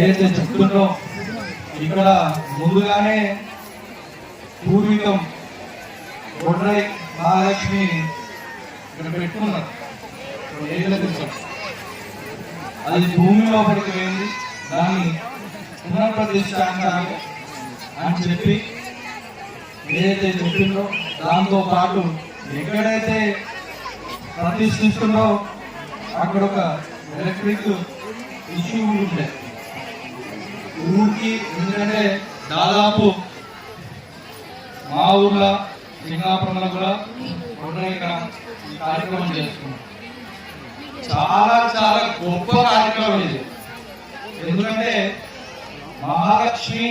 ఏదైతే చెప్తుందో ఇక్కడ ముందుగానే పూర్వీకం బొడ్రై మహాలక్ష్మి ఇక్కడ పెట్టుకున్నారు. అది భూమి లోపలికి వెళ్ళి దాన్ని పునఃప్రతిష్ఠించాలి అని చెప్పి ఏదైతే చెప్పిందో దాంతో పాటు ఎక్కడైతే ప్రతిష్ఠిస్తుందో అక్కడ ఒక ఎలక్ట్రిక్ ఇష్యూ ఉండే ఊరికి. ఎందుకంటే దాదాపు మా ఊర్లో సింగాపురంలో కూడా ఇక్కడ ఈ కార్యక్రమం చేసుకున్నాం. చాలా చాలా గొప్ప కార్యక్రమం ఇది. ఎందుకంటే మహాలక్ష్మి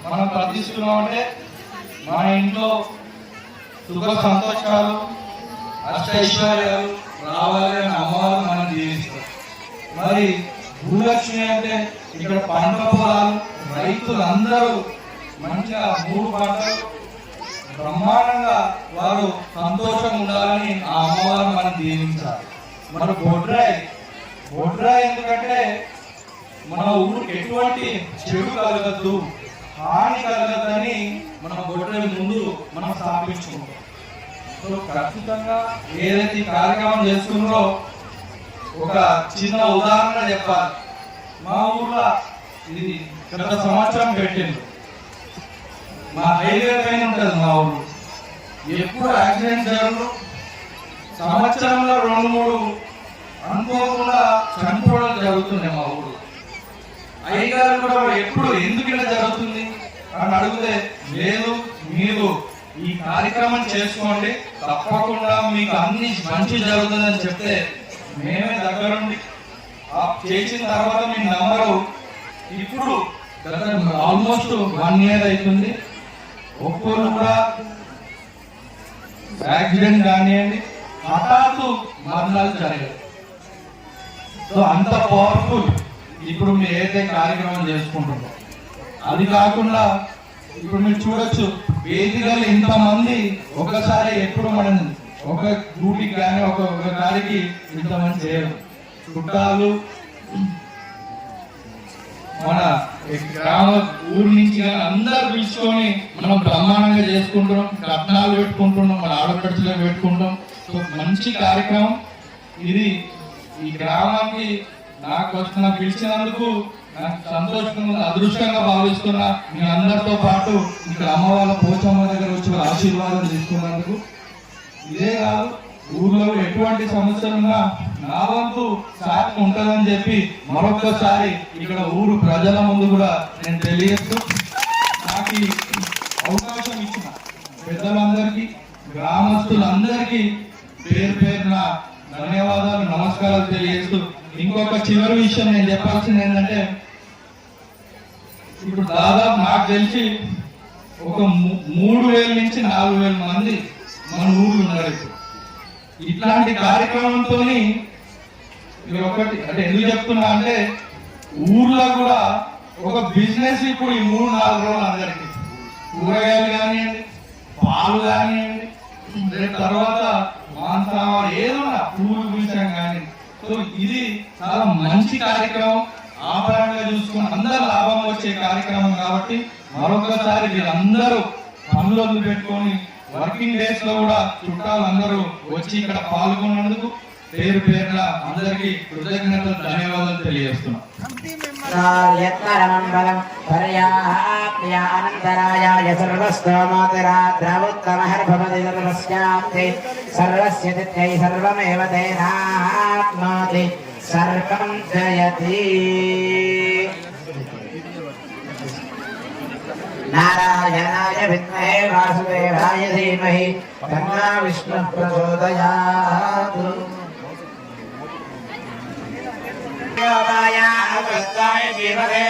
మనం ప్రతిష్ఠిస్తున్నామంటే మన ఇంట్లో సుఖ సంతోషాలు అష్టైశ్వర్యాలు రావాలి అని అమ్మవారు మనం జీవిస్తాం. మరి భూలక్ష్మి అంటే ఇక్కడ పంట పొలాలు రైతులందరూ మంచిగా 3 పంటలు బ్రహ్మాండంగా వారు సంతోషంగా ఉండాలని ఆ అమ్మవారు మనం దీవించాలి. మన బొడ్రాయి ఎందుకంటే మన ఊరికి ఎటువంటి చెడు కలగద్దు, హాని కలగద్దని మన బొడ్రాయి ముందు మనం స్థాపించుకుంటాం. సో ఖచ్చితంగా ఏదైతే ఈ కార్యక్రమం చేస్తున్నారో ఒక చిన్న ఉదాహరణ చెప్పాలి. మా ఊర్లో ఇది గత సంవత్సరం పెట్టింది. మా హైవే పైన ఉంటుంది మా ఊరు. ఎప్పుడు యాక్సిడెంట్ జరగదు. సంవత్సరంలో 2-3 అనుకోకుండా చనిపోవడం జరుగుతుంది మా ఊరు. అయ్యగారు కూడా ఎప్పుడు ఎందుకు ఇలా జరుగుతుంది అని అడిగితే, లేదు మీరు ఈ కార్యక్రమం చేసుకోండి, తప్పకుండా మీకు అన్ని మంచి జరుగుతుందని చెప్తే మేమే దగ్గరుండి చేసిన తర్వాత మీ నంబరు ఇప్పుడు ఆల్మోస్ట్ 1 year అవుతుంది. ఒక్కరు కూడా యాక్సిడెంట్ కానివ్వండి హఠాత్తు మరణాలు జరగదు. సో అంత పవర్ఫుల్ ఇప్పుడు మీరు ఏదైతే కార్యక్రమం చేసుకుంటున్నారో. అది కాకుండా ఇప్పుడు మీరు చూడొచ్చు వేదికలు ఇంతమంది ఒకసారి ఎప్పుడు మనం ఒక డ్యూటీకి కానీ ఒక గారికి ఇంతమంది చేయరు. చుట్టాలు మన గ్రామ ఊరు నుంచి కానీ అందరు పిలుచుకొని మనం బ్రహ్మాండంగా చేసుకుంటున్నాం. కట్నాలు పెట్టుకుంటున్నాం, మన ఆడపడుచులు పెట్టుకుంటాం. సో మంచి కార్యక్రమం ఇది. ఈ గ్రామానికి నాకు పిలిచినందుకు నాకు సంతోషంగా అదృష్టంగా భావిస్తున్నా. మీ అందరితో పాటు ఇక్కడ అమ్మవాళ్ళ పోచమ్మ దగ్గర వచ్చి ఆశీర్వాదం తీసుకున్నందుకు. ఇదే కాదు, ఊర్లో ఎటువంటి సమస్యలున్నా నా వంతు సాయం ఉంటుందని చెప్పి మరొకసారి ఇక్కడ ఊరు ప్రజల ముందు కూడా నేను తెలియజేస్తూ, నాకు అవకాశం ఇచ్చిన పెద్దలందరికీ గ్రామస్తులందరికీ పేరు పేరున ధన్యవాదాలు, నమస్కారాలు తెలియజేస్తూ, ఇంకొక చివరి విషయం నేను చెప్పాల్సింది ఏంటంటే, ఇప్పుడు దాదాపు నాకు తెలిసి ఒక 3000 నుంచి 4000 మంది మన ఊర్లు ఉన్నారు. ఇట్లాంటి కార్యక్రమంతో ఒకటి అంటే ఎందుకు చెప్తున్నా అంటే, ఊర్లో కూడా ఒక బిజినెస్ ఇప్పుడు ఈ 3-4 రోజులు అందరికి కూరగాయలు కానివ్వండి, పాలు కానివ్వండి, తర్వాత మాంసాహారం ఏదన్నా పూలు విషయం కానీ. సో ఇది చాలా మంచి కార్యక్రమం. ఆభరణంగా చూసుకుని అందరూ లాభం వచ్చే కార్యక్రమం కాబట్టి మరొకసారి వీళ్ళందరూ పనులు పెట్టుకొని వర్కింగ్ డేస్ లో కూడా చుట్టాలందరూ వచ్చి ఇక్కడ పాల్గొన్నందుకు పేరు పేరున అందరికీ కృతజ్ఞతలు, ధన్యవాదాలు తెలియజేస్తున్నాం. సర్వం జయతి. నారాయణాయ విద్మహే వాసుదేవాయ ధీమహి తన్నో విష్ణుః ప్రచోదయాత్. దేవాయ జీవదే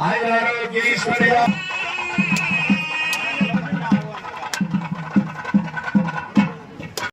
ఆయురారోగ్యేశ్వర్య